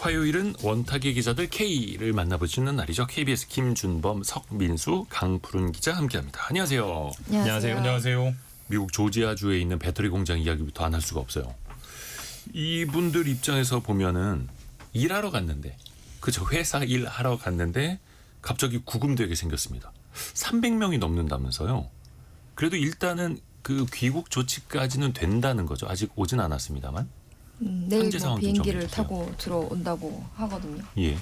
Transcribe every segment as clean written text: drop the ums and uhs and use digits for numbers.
화요일은 원탁의 기자들 K를 만나보시는 날이죠. KBS 김준범, 석민수, 강푸른 기자 함께합니다. 안녕하세요. 안녕하세요. 안녕하세요. 미국 조지아주에 있는 배터리 공장 이야기부터 안 할 수가 없어요. 이분들 입장에서 보면은 일하러 갔는데, 그죠? 회사 일하러 갔는데 갑자기 구금되게 생겼습니다. 300명이 넘는다면서요. 그래도 일단은 그 귀국 조치까지는 된다는 거죠. 아직 오진 않았습니다만. 내일 현재 상황 좀 비행기를 정리해주세요. 타고 들어온다고 하거든요. 예.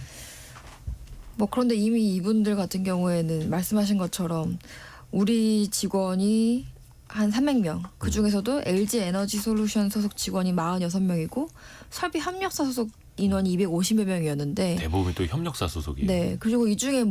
그런데 이미 이분들 같은 경우에는 말씀하신 것처럼 우리 직원이 한 300명, 그 중에서도 LG 에너지 솔루션 소속 직원이 46명이고 설비 협력사 소속 인원이 250여 명이었는데 대부분이 또 협력사 소속이에요. 네, 그리고 이 중에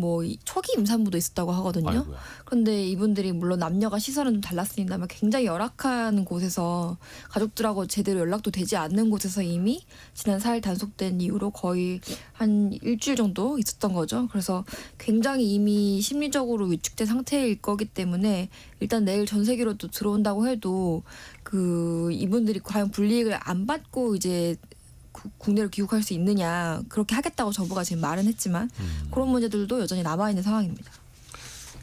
초기 임산부도 있었다고 하거든요. 아이고야. 그런데 이분들이 물론 남녀가 시설은 좀 달랐습니다만 굉장히 열악한 곳에서 가족들하고 제대로 연락도 되지 않는 곳에서 이미 지난 4일 단속된 이후로 거의 한 일주일 정도 있었던 거죠. 그래서 굉장히 이미 심리적으로 위축된 상태일 거기 때문에 일단 내일 전 세계로 또 들어온다고 해도 그 이분들이 과연 불이익을 안 받고 이제 국내로 귀국할 수 있느냐, 그렇게 하겠다고 정부가 지금 말은 했지만 그런 문제들도 여전히 남아있는 상황입니다.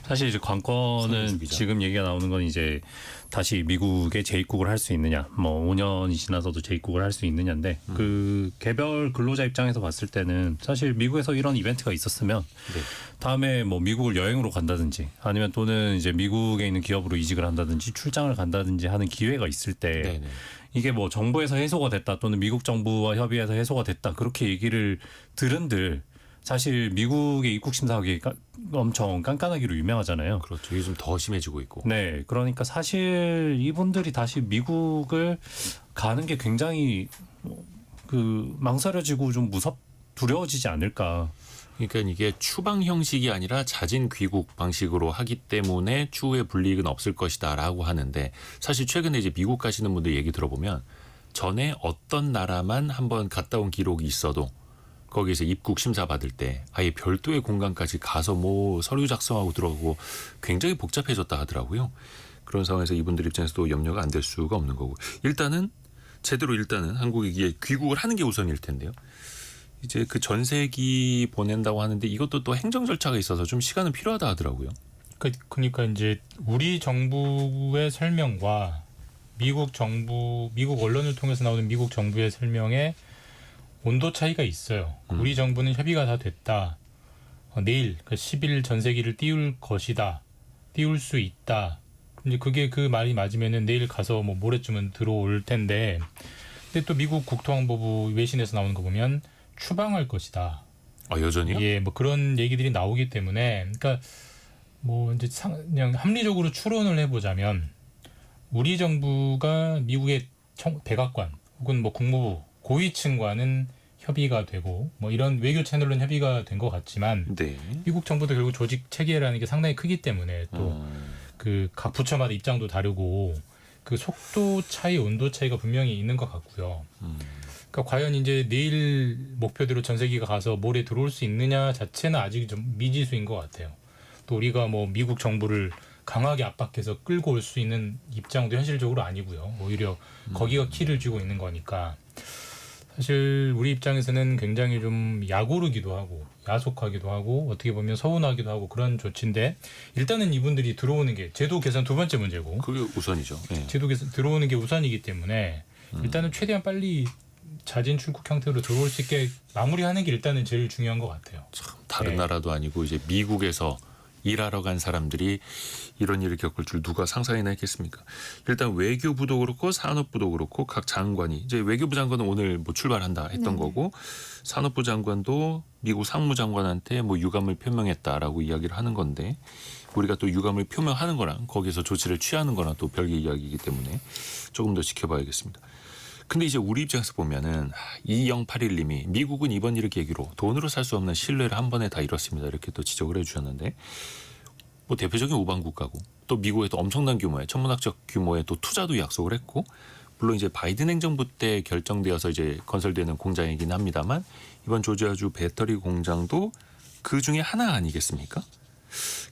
사실 이제 관건은 지금 얘기가 나오는 건 이제 다시 미국에 재입국을 할 수 있느냐, 5년이 지나서도 재입국을 할 수 있느냐인데 그 개별 근로자 입장에서 봤을 때는 사실 미국에서 이런 이벤트가 있었으면 네. 다음에 미국을 여행으로 간다든지 아니면 또는 이제 미국에 있는 기업으로 이직을 한다든지 출장을 간다든지 하는 기회가 있을 때 네네. 이게 정부에서 해소가 됐다 또는 미국 정부와 협의해서 해소가 됐다 그렇게 얘기를 들은들 사실 미국의 입국 심사하기 엄청 깐깐하기로 유명하잖아요. 그렇죠. 요즘 더 심해지고 있고. 네, 그러니까 사실 이분들이 다시 미국을 가는 게 굉장히 망설여지고 좀 두려워지지 않을까. 그러니까 이게 추방 형식이 아니라 자진 귀국 방식으로 하기 때문에 추후에 불이익은 없을 것이다라고 하는데 사실 최근에 이제 미국 가시는 분들 얘기 들어보면 전에 어떤 나라만 한번 갔다 온 기록이 있어도 거기에서 입국 심사 받을 때 아예 별도의 공간까지 가서 서류 작성하고 들어가고 굉장히 복잡해졌다 하더라고요. 그런 상황에서 이분들 입장에서도 염려가 안 될 수가 없는 거고 일단은 한국에 귀국을 하는 게 우선일 텐데요. 이제 그 전세기 보낸다고 하는데 이것도 또 행정 절차가 있어서 좀 시간은 필요하다 하더라고요. 그러니까 이제 우리 정부의 설명과 미국 언론을 통해서 나오는 미국 정부의 설명에 온도 차이가 있어요. 우리 정부는 협의가 다 됐다. 내일 10일 전세기를 띄울 것이다. 띄울 수 있다. 이제 그게 그 말이 맞으면은 내일 가서 모레쯤은 들어올 텐데, 근데 또 미국 국토안보부 외신에서 나오는 거 보면 추방할 것이다. 여전히요? 예, 그런 얘기들이 나오기 때문에, 그러니까 이제 그냥 합리적으로 추론을 해보자면 우리 정부가 미국의 백악관 혹은 국무부 고위층과는 협의가 되고 이런 외교 채널로는 협의가 된 것 같지만 네. 미국 정부도 결국 조직 체계라는 게 상당히 크기 때문에 또 그 각 부처마다 입장도 다르고 그 속도 차이, 온도 차이가 분명히 있는 것 같고요. 그러니까 과연 이제 내일 목표대로 전세기가 가서 모레 들어올 수 있느냐 자체는 아직 좀 미지수인 것 같아요. 또 우리가 미국 정부를 강하게 압박해서 끌고 올 수 있는 입장도 현실적으로 아니고요. 오히려 거기가 키를 쥐고 있는 거니까 사실 우리 입장에서는 굉장히 좀 약오르기도 하고 야속하기도 하고 어떻게 보면 서운하기도 하고 그런 조치인데 일단은 이분들이 들어오는 게 제도 개선 두 번째 문제고 그게 우선이죠. 네. 제도 개선 들어오는 게 우선이기 때문에 일단은 최대한 빨리 자진 출국 형태로 들어올 수 있게 마무리하는 게 일단은 제일 중요한 것 같아요. 참 다른 네. 나라도 아니고 이제 미국에서 일하러 간 사람들이 이런 일을 겪을 줄 누가 상상이나 했겠습니까? 일단 외교부도 그렇고 산업부도 그렇고 각 장관이 이제 외교부 장관은 오늘 출발한다 했던 거고 산업부 장관도 미국 상무장관한테 유감을 표명했다라고 이야기를 하는 건데 우리가 또 유감을 표명하는 거랑 거기서 조치를 취하는 거랑 또 별개의 이야기이기 때문에 조금 더 지켜봐야겠습니다. 근데 이제 우리 입장에서 보면은 2081님이 미국은 이번 일을 계기로 돈으로 살 수 없는 신뢰를 한 번에 다 잃었습니다. 이렇게 또 지적을 해주셨는데 대표적인 우방 국가고 또 미국에 또 엄청난 규모의 천문학적 규모의 또 투자도 약속을 했고 물론 이제 바이든 행정부 때 결정되어서 이제 건설되는 공장이긴 합니다만 이번 조지아주 배터리 공장도 그 중에 하나 아니겠습니까?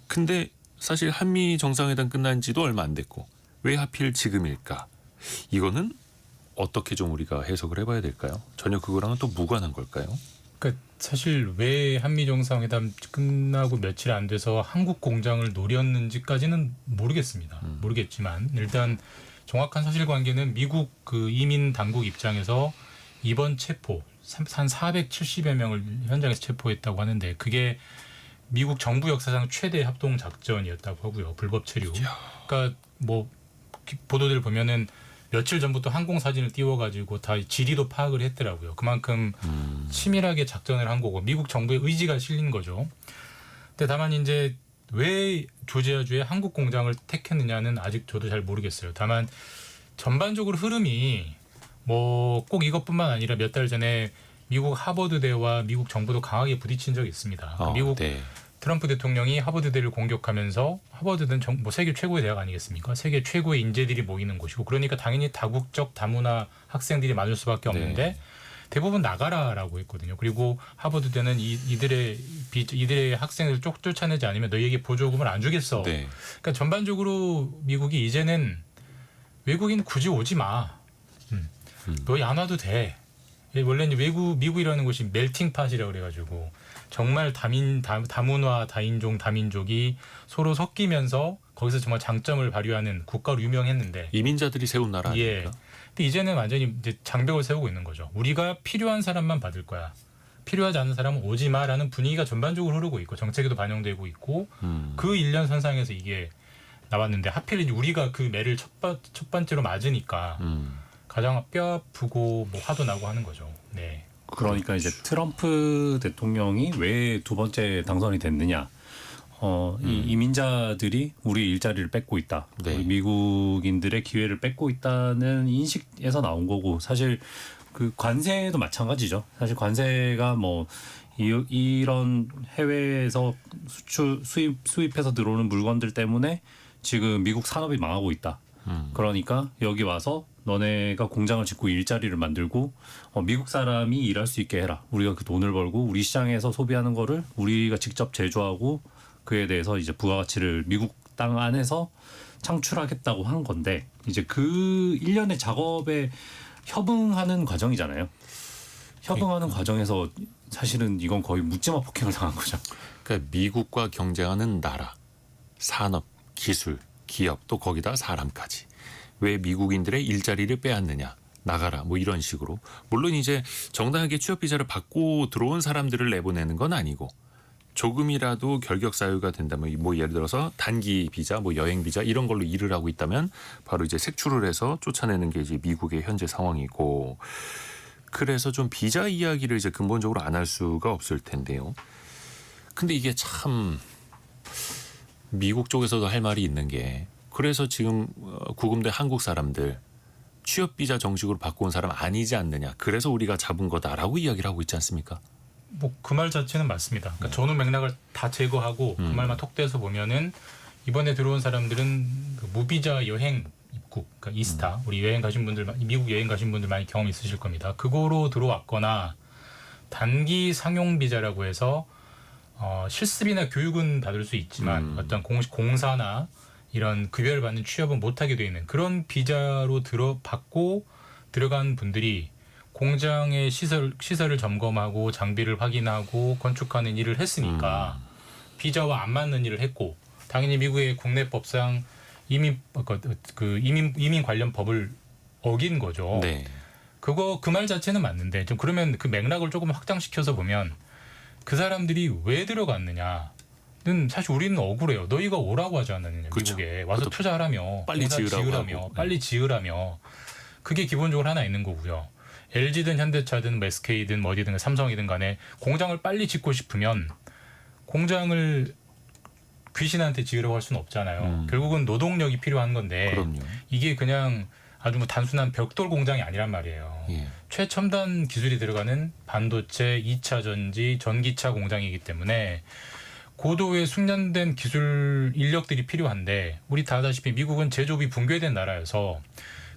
근데 사실 한미 정상회담 끝난 지도 얼마 안 됐고 왜 하필 지금일까? 이거는 어떻게 좀 우리가 해석을 해봐야 될까요? 전혀 그거랑은 또 무관한 걸까요? 그러니까 사실 왜 한미 정상회담 끝나고 며칠 안 돼서 한국 공장을 노렸는지까지는 모르겠습니다. 모르겠지만 일단 정확한 사실관계는 미국 그 이민 당국 입장에서 이번 체포 한 470여 명을 현장에서 체포했다고 하는데 그게 미국 정부 역사상 최대 합동 작전이었다고 하고요. 불법 체류. 그러니까 뭐 보도들 보면은 며칠 전부터 항공 사진을 띄워가지고 다 지리도 파악을 했더라고요. 그만큼 치밀하게 작전을 한 거고 미국 정부의 의지가 실린 거죠. 근데 다만 이제 왜 조지아주에 한국 공장을 택했느냐는 아직 저도 잘 모르겠어요. 다만 전반적으로 흐름이 뭐 꼭 이것뿐만 아니라 몇 달 전에 미국 하버드대와 미국 정부도 강하게 부딪힌 적이 있습니다. 미국 네. 트럼프 대통령이 하버드대를 공격하면서 하버드는 뭐 세계 최고의 대학 아니겠습니까? 세계 최고의 인재들이 모이는 곳이고 그러니까 당연히 다국적 다문화 학생들이 많을 수밖에 없는데 네. 대부분 나가라라고 했거든요. 그리고 하버드대는 이들의 학생들을 쫓아내지 않으면 너희에게 보조금을 안 주겠어. 네. 그러니까 전반적으로 미국이 이제는 외국인 굳이 오지 마. 너희 안 와도 돼. 원래 이제 미국이라는 곳이 멜팅팟이라고 그래가지고 정말 다문화, 다인종, 다민족이 서로 섞이면서 거기서 정말 장점을 발휘하는 국가로 유명했는데 이민자들이 세운 나라 예. 아닙니까? 근데 이제는 완전히 이제 장벽을 세우고 있는 거죠. 우리가 필요한 사람만 받을 거야. 필요하지 않은 사람은 오지 마라는 분위기가 전반적으로 흐르고 있고 정책에도 반영되고 있고 그 일련 선상에서 이게 나왔는데 하필 이제 우리가 그 매를 첫 번째로 맞으니까 가장 뼈 아프고 뭐 화도 나고 하는 거죠. 네. 그러니까 이제 트럼프 대통령이 왜 두 번째 당선이 됐느냐? 이 이민자들이 우리 일자리를 뺏고 있다. 네. 우리 미국인들의 기회를 뺏고 있다는 인식에서 나온 거고 사실 그 관세도 마찬가지죠. 사실 관세가 뭐 이런 해외에서 수입해서 들어오는 물건들 때문에 지금 미국 산업이 망하고 있다. 그러니까 여기 와서 너네가 공장을 짓고 일자리를 만들고 미국 사람이 일할 수 있게 해라. 우리가 그 돈을 벌고 우리 시장에서 소비하는 거를 우리가 직접 제조하고 그에 대해서 이제 부가가치를 미국 땅 안에서 창출하겠다고 한 건데 이제 그 일련의 작업에 협응하는 과정이잖아요. 협응하는 과정에서 사실은 이건 거의 묻지마 폭행을 당한 거죠. 그러니까 미국과 경쟁하는 나라, 산업, 기술, 기업 또 거기다 사람까지 왜 미국인들의 일자리를 빼앗느냐 나가라 뭐 이런 식으로 물론 이제 정당하게 취업 비자를 받고 들어온 사람들을 내보내는 건 아니고 조금이라도 결격 사유가 된다면 뭐 예를 들어서 단기 비자 뭐 여행 비자 이런 걸로 일을 하고 있다면 바로 이제 색출을 해서 쫓아내는 게 이제 미국의 현재 상황이고 그래서 좀 비자 이야기를 이제 근본적으로 안 할 수가 없을 텐데요. 근데 이게 참 미국 쪽에서도 할 말이 있는 게 그래서 지금 구금된 한국 사람들 취업 비자 정식으로 바꿔 온 사람 아니지 않느냐. 그래서 우리가 잡은 거다라고 이야기를 하고 있지 않습니까? 뭐 그 말 자체는 맞습니다. 그러니까 전후 맥락을 다 제거하고 그 말만 톡 떼서 보면은 이번에 들어온 사람들은 그 무비자 여행 입국, 그러니까 이스타, 우리 여행 가신 분들, 미국 여행 가신 분들 많이 경험 있으실 겁니다. 그거로 들어왔거나 단기 상용 비자라고 해서 실습이나 교육은 받을 수 있지만 어떤 공사나 이런 급여를 받는 취업은 못하게 되어 있는 그런 비자로 받고 들어간 분들이 공장의 시설을 점검하고 장비를 확인하고 건축하는 일을 했으니까 비자와 안 맞는 일을 했고 당연히 미국의 국내법상 이민 관련 법을 어긴 거죠. 네. 그 말 자체는 맞는데 좀 그러면 그 맥락을 조금 확장시켜서 보면 그 사람들이 왜 들어갔느냐. 는 사실 우리는 억울해요. 너희가 오라고 하지 않았느냐. 그렇죠. 미국에 와서 투자하라며 빨리 지으라고 하고. 빨리 지으라며 그게 기본적으로 하나 있는 거고요. LG든 현대차든 SK든 뭐 어디든 삼성이든 간에 공장을 빨리 짓고 싶으면 공장을 귀신한테 지으라고 할 수는 없잖아요. 결국은 노동력이 필요한 건데 그럼요. 이게 그냥 아주 뭐 단순한 벽돌 공장이 아니란 말이에요. 예. 최첨단 기술이 들어가는 반도체, 2차 전지, 전기차 공장이기 때문에 고도의 숙련된 기술 인력들이 필요한데 우리 다 아다시피 미국은 제조업이 붕괴된 나라여서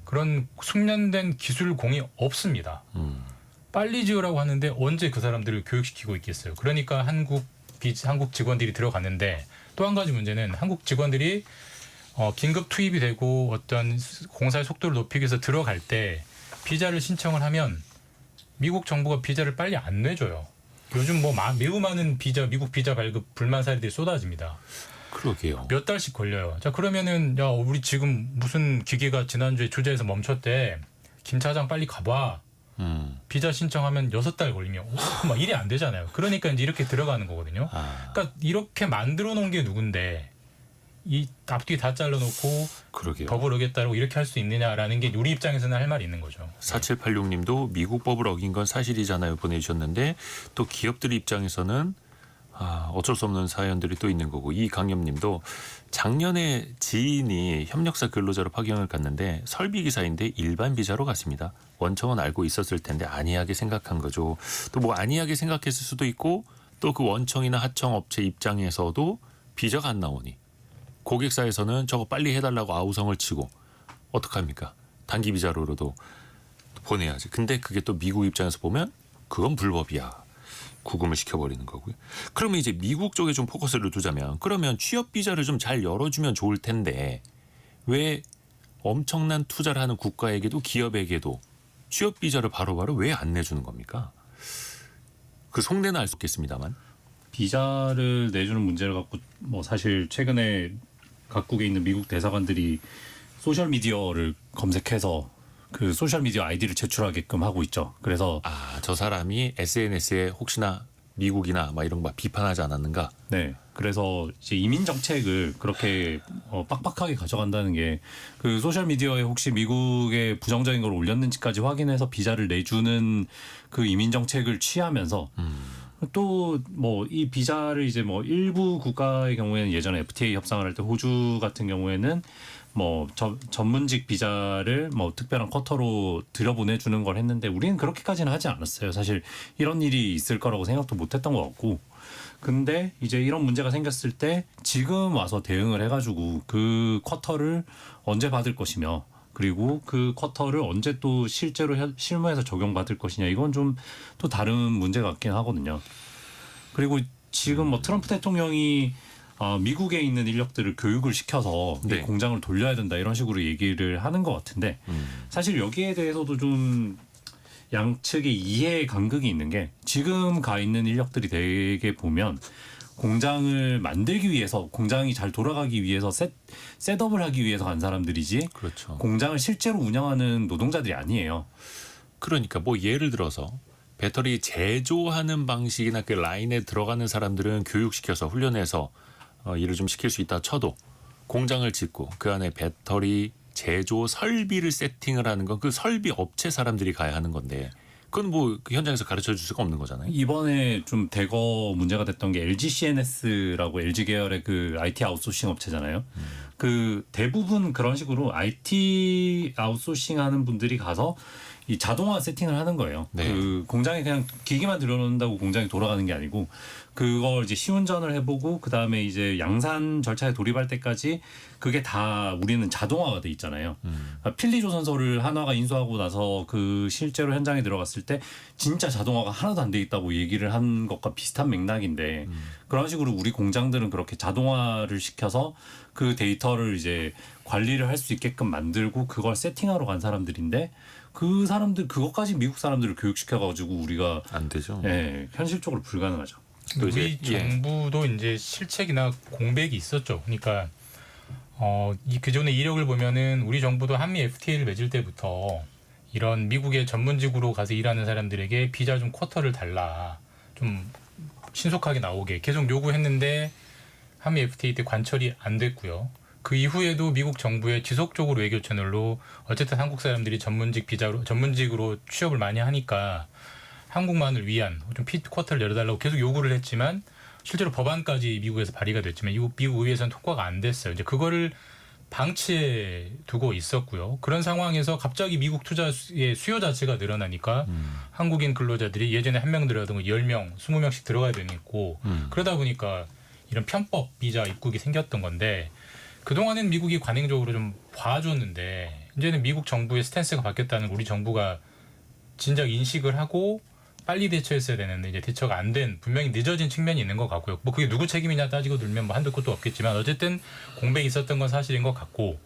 그런 숙련된 기술공이 없습니다. 빨리 지으라고 하는데 언제 그 사람들을 교육시키고 있겠어요. 그러니까 한국 직원들이 들어갔는데 또 한 가지 문제는 한국 직원들이 긴급 투입이 되고 어떤 공사의 속도를 높이기 위해서 들어갈 때 비자를 신청을 하면 미국 정부가 비자를 빨리 안 내줘요. 요즘 뭐 매우 많은 미국 비자 발급 불만 사례들이 쏟아집니다. 그러게요. 몇 달씩 걸려요. 자 그러면은 야 우리 지금 무슨 기계가 지난주에 주재에서 멈췄대. 김 차장 빨리 가봐. 비자 신청하면 6달 걸리면 막 일이 안 되잖아요. 그러니까 이제 이렇게 들어가는 거거든요. 그러니까 이렇게 만들어 놓은 게 누군데 이 앞뒤 다 잘라놓고 그러게요. 법을 어겼다고 이렇게 할 수 있느냐라는 게 우리 입장에서는 할 말이 있는 거죠. 4786님도 미국 법을 어긴 건 사실이잖아요 보내주셨는데 또 기업들 입장에서는 어쩔 수 없는 사연들이 또 있는 거고 이강엽님도 작년에 지인이 협력사 근로자로 파견을 갔는데 설비 기사인데 일반 비자로 갔습니다. 원청은 알고 있었을 텐데 안이하게 생각한 거죠. 또 뭐 안이하게 생각했을 수도 있고 또 그 원청이나 하청 업체 입장에서도 비자가 안 나오니 고객사에서는 저거 빨리 해달라고 아우성을 치고 어떡합니까? 단기 비자로도 보내야지. 근데 그게 또 미국 입장에서 보면 그건 불법이야. 구금을 시켜버리는 거고요. 그러면 이제 미국 쪽에 좀 포커스를 두자면 그러면 취업 비자를 좀 잘 열어주면 좋을 텐데 왜 엄청난 투자를 하는 국가에게도 기업에게도 취업 비자를 바로바로 왜 안 내주는 겁니까? 그 속내는 알 수 없겠습니다만. 비자를 내주는 문제를 갖고 뭐 사실 최근에 각국에 있는 미국 대사관들이 소셜 미디어를 검색해서 그 소셜 미디어 아이디를 제출하게끔 하고 있죠. 그래서 저 사람이 SNS에 혹시나 미국이나 막 이런 거 비판하지 않았는가? 네. 그래서 이제 이민 정책을 그렇게 빡빡하게 가져간다는 게 그 소셜 미디어에 혹시 미국에 부정적인 걸 올렸는지까지 확인해서 비자를 내주는 그 이민 정책을 취하면서 또 뭐 이 비자를 이제 뭐 일부 국가의 경우에는 예전에 FTA 협상을 할 때 호주 같은 경우에는 뭐 전문직 비자를 뭐 특별한 쿼터로 들여보내주는 걸 했는데 우리는 그렇게까지는 하지 않았어요. 사실 이런 일이 있을 거라고 생각도 못했던 것 같고. 근데 이제 이런 문제가 생겼을 때 지금 와서 대응을 해가지고 그 쿼터를 언제 받을 것이며 그리고 그 쿼터를 언제 또 실제로 실무에서 적용받을 것이냐 이건 좀 또 다른 문제 같긴 하거든요. 그리고 지금 뭐 트럼프 대통령이 미국에 있는 인력들을 교육을 시켜서 네. 공장을 돌려야 된다 이런 식으로 얘기를 하는 것 같은데 사실 여기에 대해서도 좀 양측의 이해 간극이 있는 게 지금 가 있는 인력들이 되게 보면 공장을 만들기 위해서 공장이 잘 돌아가기 위해서 셋업을 하기 위해서 간 사람들이지 그렇죠. 공장을 실제로 운영하는 노동자들이 아니에요. 그러니까 뭐 예를 들어서 배터리 제조하는 방식이나 그 라인에 들어가는 사람들은 교육시켜서 훈련해서 일을 좀 시킬 수 있다 쳐도 공장을 짓고 그 안에 배터리 제조 설비를 세팅을 하는 건 그 설비 업체 사람들이 가야 하는 건데 그건 뭐 그 현장에서 가르쳐 줄 수가 없는 거잖아요. 이번에 좀 대거 문제가 됐던 게 LG CNS라고 LG 계열의 그 IT 아웃소싱 업체잖아요. 그 대부분 그런 식으로 IT 아웃소싱 하는 분들이 가서 이 자동화 세팅을 하는 거예요. 네. 그 공장에 그냥 기기만 들여놓는다고 공장이 돌아가는 게 아니고 그걸 이제 시운전을 해보고 그 다음에 이제 양산 절차에 돌입할 때까지 그게 다 우리는 자동화가 돼 있잖아요. 필리조선소를 한화가 인수하고 나서 그 실제로 현장에 들어갔을 때 진짜 자동화가 하나도 안 돼 있다고 얘기를 한 것과 비슷한 맥락인데 그런 식으로 우리 공장들은 그렇게 자동화를 시켜서 그 데이터를 이제 관리를 할 수 있게끔 만들고 그걸 세팅하러 간 사람들인데 그 사람들 그것까지 미국 사람들을 교육시켜가지고 우리가 안 되죠. 예, 현실적으로 불가능하죠. 또 우리 이제, 정부도 이제 실책이나 공백이 있었죠. 그러니까 이 그전의 이력을 보면은 우리 정부도 한미 FTA를 맺을 때부터 이런 미국의 전문직으로 가서 일하는 사람들에게 비자 좀 쿼터를 달라, 좀 신속하게 나오게 계속 요구했는데 한미 FTA 때 관철이 안 됐고요. 그 이후에도 미국 정부의 지속적으로 외교 채널로 어쨌든 한국 사람들이 전문직으로 취업을 많이 하니까 한국만을 위한 좀 쿼터를 열어달라고 계속 요구를 했지만 실제로 법안까지 미국에서 발의가 됐지만 미국 의회에서는 통과가 안 됐어요. 이제 그거를 방치해 두고 있었고요. 그런 상황에서 갑자기 미국 투자의 수요 자체가 늘어나니까 한국인 근로자들이 예전에 한 명 들어가던 거 10명, 20명씩 들어가야 되고 그러다 보니까 이런 편법 비자 입국이 생겼던 건데 그동안은 미국이 관행적으로 좀 봐줬는데 이제는 미국 정부의 스탠스가 바뀌었다는 걸 우리 정부가 진작 인식을 하고 빨리 대처했어야 되는데 이제 대처가 안 된 분명히 늦어진 측면이 있는 것 같고요. 뭐 그게 누구 책임이냐 따지고 들면 뭐 한두 곳도 없겠지만 어쨌든 공백이 있었던 건 사실인 것 같고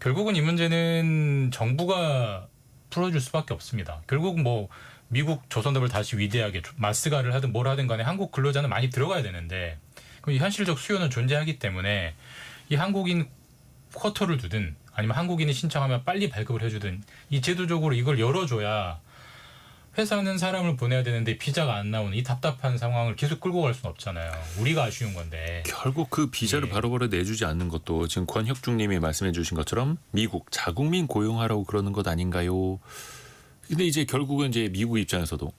결국은 이 문제는 정부가 풀어줄 수밖에 없습니다. 결국 뭐 미국 조선업을 다시 위대하게 마스가를 하든 뭘 하든 간에 한국 근로자는 많이 들어가야 되는데 그 현실적 수요는 존재하기 때문에 이 한국인 쿼터를 두든 아니면 한국인이 신청하면 빨리 발급을 해주든 이 제도적으로 이걸 열어줘야 회사는 사람을 보내야 되는데 비자가 안 나오는 이 답답한 상황을 계속 끌고 갈 수는 없잖아요. 우리가 아쉬운 건데. 결국 그 비자를 예. 바로바로 내주지 않는 것도 지금 권혁중님이 말씀해 주신 것처럼 미국 자국민 고용하라고 그러는 것 아닌가요? 근데 이제 결국은 이제 미국 입장에서도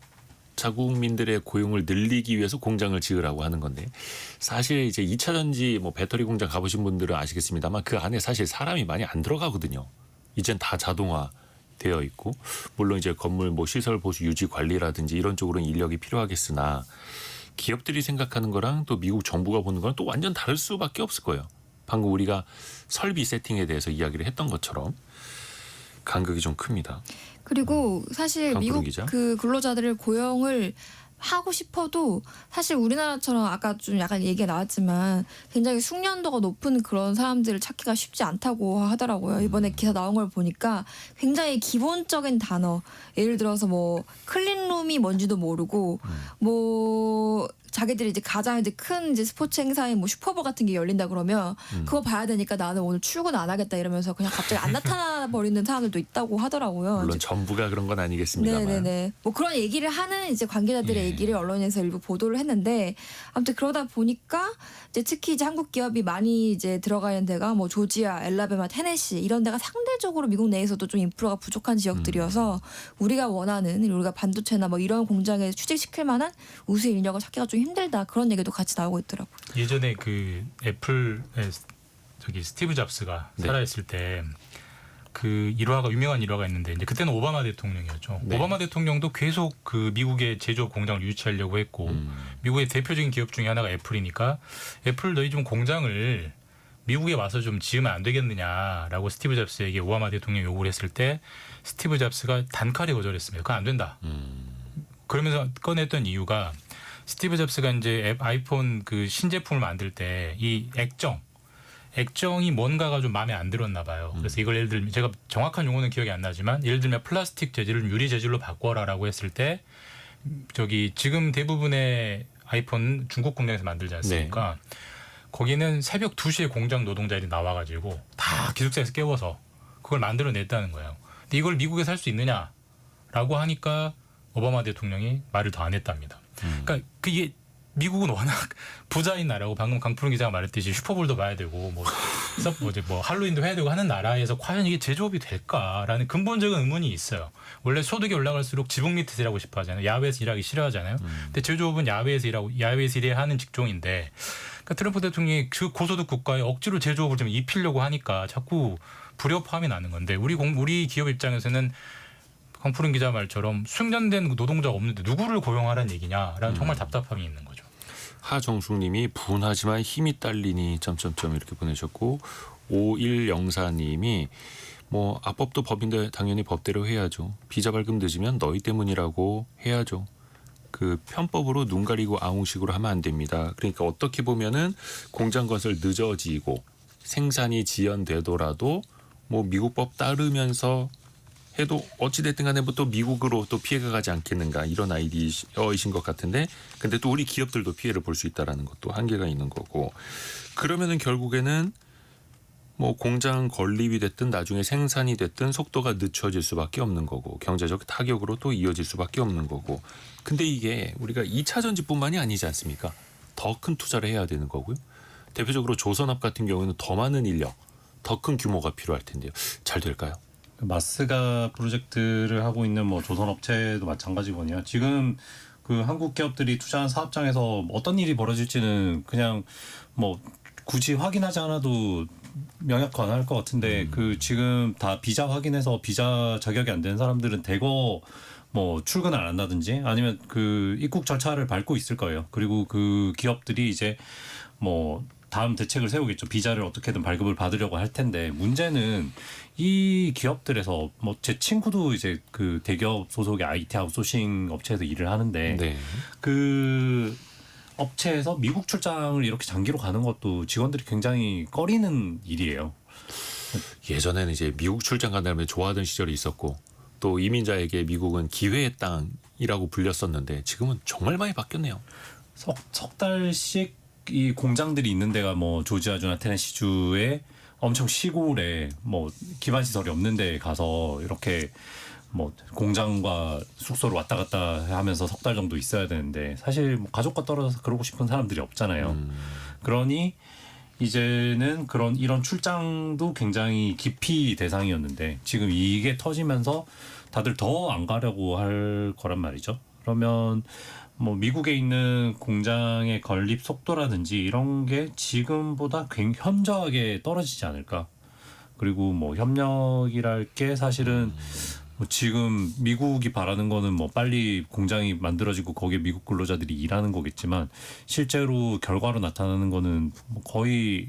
자국민들의 고용을 늘리기 위해서 공장을 지으라고 하는 건데 사실 이제 2차 전지 뭐 배터리 공장 가보신 분들은 아시겠습니다만 그 안에 사실 사람이 많이 안 들어가거든요. 이젠 다 자동화 되어 있고 물론 이제 건물 뭐 시설 보수 유지 관리라든지 이런 쪽으로는 인력이 필요하겠으나 기업들이 생각하는 거랑 또 미국 정부가 보는 거랑 또 완전 다를 수밖에 없을 거예요. 방금 우리가 설비 세팅에 대해서 이야기를 했던 것처럼 간극이 좀 큽니다. 그리고 사실 강프로 미국 기자. 그 근로자들을 고용을 하고 싶어도 사실 우리나라처럼 아까 좀 약간 얘기가 나왔지만 굉장히 숙련도가 높은 그런 사람들을 찾기가 쉽지 않다고 하더라고요. 이번에 기사 나온 걸 보니까 굉장히 기본적인 단어 예를 들어서 뭐 클린룸이 뭔지도 모르고 뭐 자기들이 이제 가장 이제 큰 이제 스포츠 행사인 뭐 슈퍼볼 같은 게 열린다 그러면 그거 봐야 되니까 나는 오늘 출근 안 하겠다 이러면서 그냥 갑자기 안 나타나 버리는 사람들도 있다고 하더라고요. 물론 이제 전부가 그런 건 아니겠습니다만. 네네네. 뭐 그런 얘기를 하는 이제 관계자들의 예. 얘기를 언론에서 일부 보도를 했는데 아무튼 그러다 보니까 이제 특히 이제 한국 기업이 많이 이제 들어가 있는 데가 뭐 조지아, 엘라베마, 테네시 이런 데가 상대적으로 미국 내에서도 좀 인프라가 부족한 지역들이어서 우리가 원하는 우리가 반도체나 뭐 이런 공장에 취직시킬 만한 우수 인력을 찾기가 좀 힘들다 그런 얘기도 같이 나오고 있더라고요. 예전에 그 애플의 저기 스티브 잡스가 네. 살아있을 때 그 일화가 유명한 일화가 있는데 이제 그때는 오바마 대통령이었죠. 네. 오바마 대통령도 계속 그 미국의 제조업 공장을 유치하려고 했고 미국의 대표적인 기업 중에 하나가 애플이니까 애플 너희 좀 공장을 미국에 와서 좀 지으면 안 되겠느냐라고 스티브 잡스에게 오바마 대통령이 요구를 했을 때 스티브 잡스가 단칼에 거절했습니다. 그건 안 된다. 그러면서 꺼냈던 이유가 스티브 잡스가 이제 아이폰 그 신제품을 만들 때 이 액정이 뭔가가 좀 마음에 안 들었나 봐요. 그래서 이걸 예를 들면 제가 정확한 용어는 기억이 안 나지만 예를 들면 플라스틱 재질을 유리 재질로 바꿔라라고 했을 때 저기 지금 대부분의 아이폰 중국 공장에서 만들지 않습니까? 거기는 새벽 2시에 공장 노동자들이 나와가지고 다 기숙사에서 깨워서 그걸 만들어냈다는 거예요. 근데 이걸 미국에서 할 수 있느냐라고 하니까 오바마 대통령이 말을 더 안 했답니다. 그러니까 그게 미국은 워낙 부자인 나라고 방금 강푸른 기자가 말했듯이 슈퍼볼도 봐야 되고 뭐 할로윈도 해야 되고 하는 나라에서 과연 이게 제조업이 될까라는 근본적인 의문이 있어요. 원래 소득이 올라갈수록 지붕 밑에서 일하고 싶어 하잖아요. 야외에서 일하기 싫어하잖아요. 근데 제조업은 야외에서 일해야 하는 직종인데 그러니까 트럼프 대통령이 그 고소득 국가에 억지로 제조업을 좀 입히려고 하니까 자꾸 불협화음이 나는 건데 우리 기업 입장에서는 강푸른 기자 말처럼 숙련된 노동자가 없는데 누구를 고용하라는 얘기냐라는 정말 답답함이 있는 거죠. 하정숙님이 분하지만 힘이 딸리니 점점점 이렇게 보내셨고 5104님이 뭐 악법도 법인데 당연히 법대로 해야죠. 비자 발급 늦으면 너희 때문이라고 해야죠. 그 편법으로 눈 가리고 아웅식으로 하면 안 됩니다. 그러니까 어떻게 보면은 공장 건설 늦어지고 생산이 지연되더라도 뭐 미국 법 따르면서 해도 어찌됐든 간에 뭐 또 미국으로 또 피해가 가지 않겠는가 이런 아이디어이신 것 같은데 근데 또 우리 기업들도 피해를 볼 수 있다라는 것도 한계가 있는 거고 그러면은 결국에는 뭐 공장 건립이 됐든 나중에 생산이 됐든 속도가 늦춰질 수밖에 없는 거고 경제적 타격으로 또 이어질 수밖에 없는 거고 근데 이게 우리가 2차 전지뿐만이 아니지 않습니까? 더 큰 투자를 해야 되는 거고요. 대표적으로 조선업 같은 경우는 더 많은 인력, 더 큰 규모가 필요할 텐데요. 잘 될까요? 마스가 프로젝트를 하고 있는 뭐 조선업체도 마찬가지거든요. 지금 그 한국 기업들이 투자한 사업장에서 어떤 일이 벌어질지는 그냥 뭐 굳이 확인하지 않아도 명약 가능할 것 같은데 그 지금 다 비자 확인해서 비자 자격이 안 되는 사람들은 대거 뭐 출근 안 한다든지 아니면 그 입국 절차를 밟고 있을 거예요. 그리고 그 기업들이 이제 뭐 다음 대책을 세우겠죠. 비자를 어떻게든 발급을 받으려고 할 텐데 문제는 이 기업들에서 뭐 제 친구도 이제 그 대기업 소속의 IT 아웃소싱 업체에서 일을 하는데 네. 그 업체에서 미국 출장을 이렇게 장기로 가는 것도 직원들이 굉장히 꺼리는 일이에요. 예전에는 이제 미국 출장 간다면 좋아하던 시절이 있었고 또 이민자에게 미국은 기회의 땅이라고 불렸었는데 지금은 정말 많이 바뀌었네요. 석 달씩 이 공장들이 있는 데가 뭐 조지아주나 테네시주에 엄청 시골에 뭐 기반 시설이 없는 데 가서 이렇게 뭐 공장과 숙소를 왔다 갔다 하면서 석 달 정도 있어야 되는데 사실 뭐 가족과 떨어져서 그러고 싶은 사람들이 없잖아요. 그러니 이제는 이런 출장도 굉장히 깊이 대상이었는데 지금 이게 터지면서 다들 더 안 가려고 할 거란 말이죠. 그러면 뭐 미국에 있는 공장의 건립 속도라든지 이런 게 지금보다 현저하게 떨어지지 않을까. 그리고 뭐 협력이랄 게 사실은 뭐 지금 미국이 바라는 거는 뭐 빨리 공장이 만들어지고 거기에 미국 근로자들이 일하는 거겠지만 실제로 결과로 나타나는 거는 뭐 거의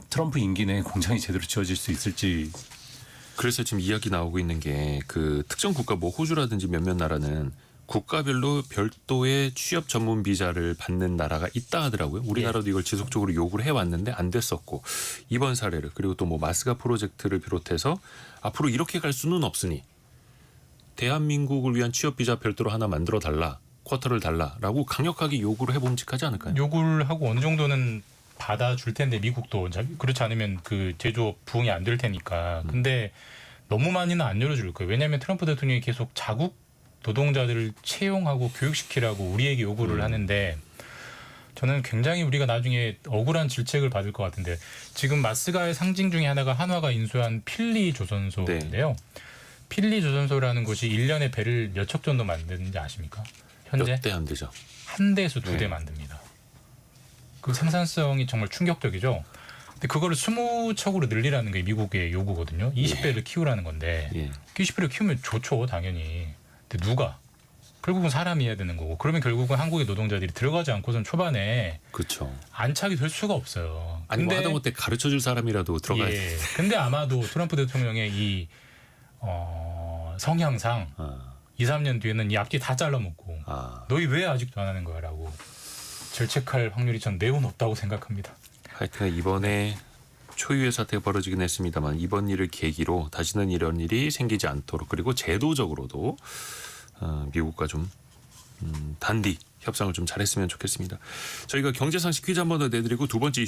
트럼프 임기 내에 공장이 제대로 지어질 수 있을지. 그래서 지금 이야기 나오고 있는 게 그 특정 국가 뭐 호주라든지 몇몇 나라는 국가별로 별도의 취업 전문 비자를 받는 나라가 있다 하더라고요. 우리나라도 이걸 지속적으로 요구를 해왔는데 안 됐었고 이번 사례를 그리고 또 뭐 마스가 프로젝트를 비롯해서 앞으로 이렇게 갈 수는 없으니 대한민국을 위한 취업 비자 별도로 하나 만들어 달라, 쿼터를 달라라고 강력하게 요구를 해봄직하지 않을까요? 요구를 하고 어느 정도는 받아줄 텐데 미국도 그렇지 않으면 그 제조업 부응이 안 될 테니까. 근데 너무 많이는 안 열어줄 거예요. 왜냐하면 트럼프 대통령이 계속 자국 노동자들을 채용하고 교육시키라고 우리에게 요구를 하는데 저는 굉장히 우리가 나중에 억울한 질책을 받을 것 같은데 지금 마스가의 상징 중에 하나가 한화가 인수한 필리 조선소인데요. 필리 조선소라는 곳이 1년에 배를 몇 척 정도 만드는지 아십니까? 현재 몇 대 안 되죠. 한 대에서 2대 만듭니다. 그 생산성이 정말 충격적이죠. 근데 그거를 20척으로 늘리라는 게 미국의 요구거든요. 20배를 키우라는 건데 20배를 키우면 좋죠, 당연히. 근데 누가? 결국은 사람이 해야 되는 거고. 그러면 결국은 한국의 노동자들이 들어가지 않고선 초반에 그렇죠. 안착이 될 수가 없어요. 아니 뭐 하다못해 가르쳐줄 사람이라도 들어가야 돼. 근데 아마도 트럼프 대통령의 이 성향상 2, 3년 뒤에는 이 앞뒤 다 잘라먹고 너희 왜 아직도 안 하는 거야 라고 질책할 확률이 전 매우 높다고 생각합니다. 하여튼 이번에 초유의 사태가 벌어지긴 했습니다만 이번 일을 계기로 다시는 이런 일이 생기지 않도록 그리고 제도적으로도 미국과 좀 단디 협상을 좀 잘했으면 좋겠습니다. 저희가 경제상식 퀴즈 한 번 더 내드리고 두 번째